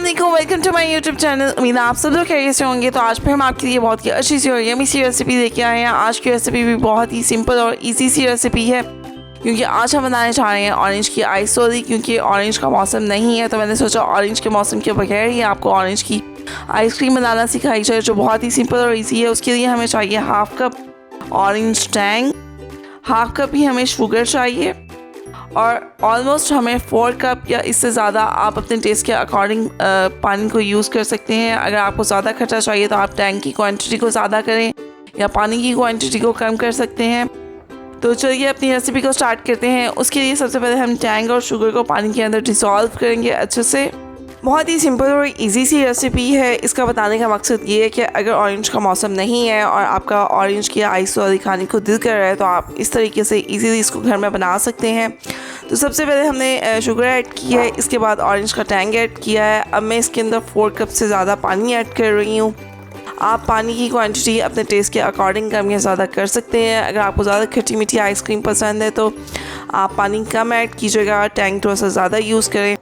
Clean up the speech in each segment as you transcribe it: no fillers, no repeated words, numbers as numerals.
अस्सलामुअलैकुम, welcome to my YouTube channel. उम्मीद है आप सब लोग खैरियत से होंगे। तो आज फिर हम आपके लिए बहुत ही अच्छी सी और यमी सी रेसिपी लेके आए हैं। आज की रेसिपी भी बहुत ही सिंपल और इजी सी रेसिपी है, क्योंकि आज हम बनाने चाह रहे हैं ऑरेंज की आइसोली। क्योंकि ऑरेंज का मौसम नहीं है तो मैंने सोचा ऑरेंज के मौसम के बगैर ही आपको ऑरेंज की आइसक्रीम बनाना सिखाई जाए, जो बहुत ही सिंपल और ईजी है। उसके लिए हमें चाहिए half cup orange Tang, half cup ही हमें शुगर चाहिए और ऑलमोस्ट हमें 4 कप या इससे ज़्यादा आप अपने टेस्ट के अकॉर्डिंग पानी को यूज़ कर सकते हैं। अगर आपको ज़्यादा खट्टा चाहिए तो आप टैंग की क्वांटिटी को ज़्यादा करें या पानी की क्वांटिटी को कम कर सकते हैं। तो चलिए अपनी रेसिपी को स्टार्ट करते हैं। उसके लिए सबसे पहले हम टैंग और शुगर को पानी के अंदर डिसॉल्व करेंगे अच्छे से। बहुत ही सिंपल और इजी सी रेसिपी है। इसका बताने का मकसद ये है कि अगर ऑरेंज का मौसम नहीं है और आपका ऑरेंज की आइस वाली खाने को दिल कर रहा है तो आप इस तरीके से इजीली इसको घर में बना सकते हैं। तो सबसे पहले हमने शुगर ऐड की है, इसके बाद ऑरेंज का टैंग ऐड किया है। अब मैं इसके अंदर 4 कप से ज़्यादा पानी ऐड कर रही हूँ। आप पानी की क्वांटिटी अपने टेस्ट के अकॉर्डिंग कम या ज़्यादा कर सकते हैं। अगर आपको ज़्यादा खट्टी मीठी आइसक्रीम पसंद है तो आप पानी कम ऐड कीजिएगा, टैंग थोड़ा सा ज़्यादा यूज़ करें।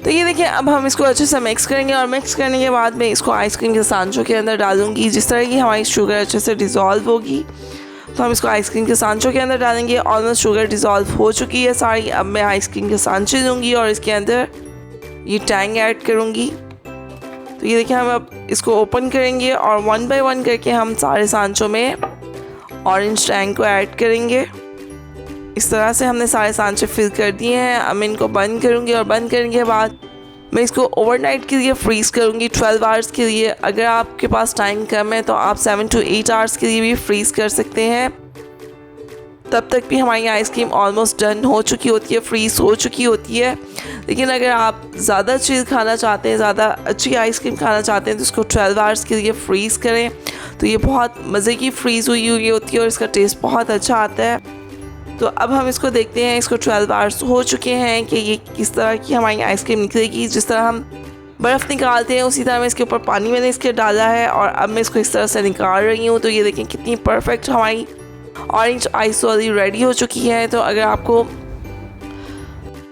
तो ये देखिए, अब हम इसको अच्छे से मिक्स करेंगे और मिक्स करने के बाद मैं इसको आइसक्रीम के सांचों के अंदर डालूंगी। जिस तरह की हमारी शुगर अच्छे से डिज़ोल्व होगी तो हम इसको आइसक्रीम के सांचों के अंदर डालेंगे। ऑलमोस्ट शुगर डिज़ोल्व हो चुकी है सारी। अब मैं आइसक्रीम के सांचे लूँगी और इसके अंदर ये टैंग ऐड करूँगी। तो ये देखिए, हम अब इसको ओपन करेंगे और 1 बाय 1 करके हम सारे सांचों में ऑरेंज टैंग को ऐड करेंगे। इस तरह से हमने सारे सांचे फिल कर दिए हैं। अब मैं इनको बंद करूँगी और बंद करने के बाद मैं इसको ओवरनाइट के लिए फ्रीज़ करूँगी 12 आवर्स के लिए। अगर आपके पास टाइम कम है तो आप 7 to 8 आवर्स के लिए भी फ्रीज़ कर सकते हैं। तब तक भी हमारी आइसक्रीम ऑलमोस्ट डन हो चुकी होती है, फ्रीज़ हो चुकी होती है। लेकिन अगर आप ज़्यादा चीज़ खाना चाहते हैं, ज़्यादा अच्छी आइसक्रीम खाना चाहते हैं तो इसको 12 आवर्स के लिए फ्रीज़ करें। तो ये बहुत मज़े की फ्रीज़ हुई हुई होती है और इसका टेस्ट बहुत अच्छा आता है। तो अब हम इसको देखते हैं, इसको 12 आवर्स हो चुके हैं कि ये किस तरह की हमारी आइसक्रीम निकलेगी। जिस तरह हम बर्फ़ निकालते हैं उसी तरह मैं इसके ऊपर पानी मैंने इसके डाला है और अब मैं इसको इस तरह से निकाल रही हूँ। तो ये देखें कितनी परफेक्ट हमारी ऑरेंज आइस वाली रेडी हो चुकी है। तो अगर आपको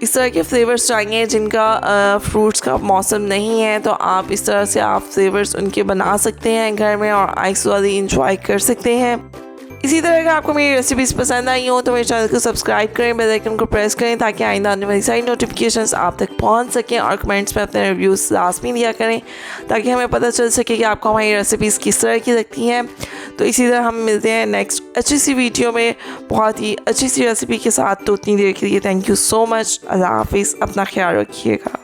इस तरह के फ्लेवर्स चाहिए जिनका फ्रूट्स का मौसम नहीं है तो आप इस तरह से आप फ्लेवर्स उनके बना सकते हैं घर में और आइस वाली इंजॉय कर सकते हैं। इसी तरह अगर आपको मेरी रेसिपीज़ पसंद आई हो तो मेरे चैनल को सब्सक्राइब करें, बेल आइकन को प्रेस करें ताकि आइंदा आने वाली सारी नोटिफिकेशंस आप तक पहुंच सकें। और कमेंट्स में अपने रिव्यूज़ लाजमी दिया करें ताकि हमें पता चल सके कि आपको हमारी रेसिपीज़ किस तरह की लगती हैं। तो इसी तरह हम मिलते हैं नेक्स्ट अच्छी सी वीडियो में बहुत ही अच्छी सी रेसिपी के साथ। तो उतनी देर के लिए थैंक यू सो मच। अल्लाह हाफिज़, अपना ख्याल रखिएगा।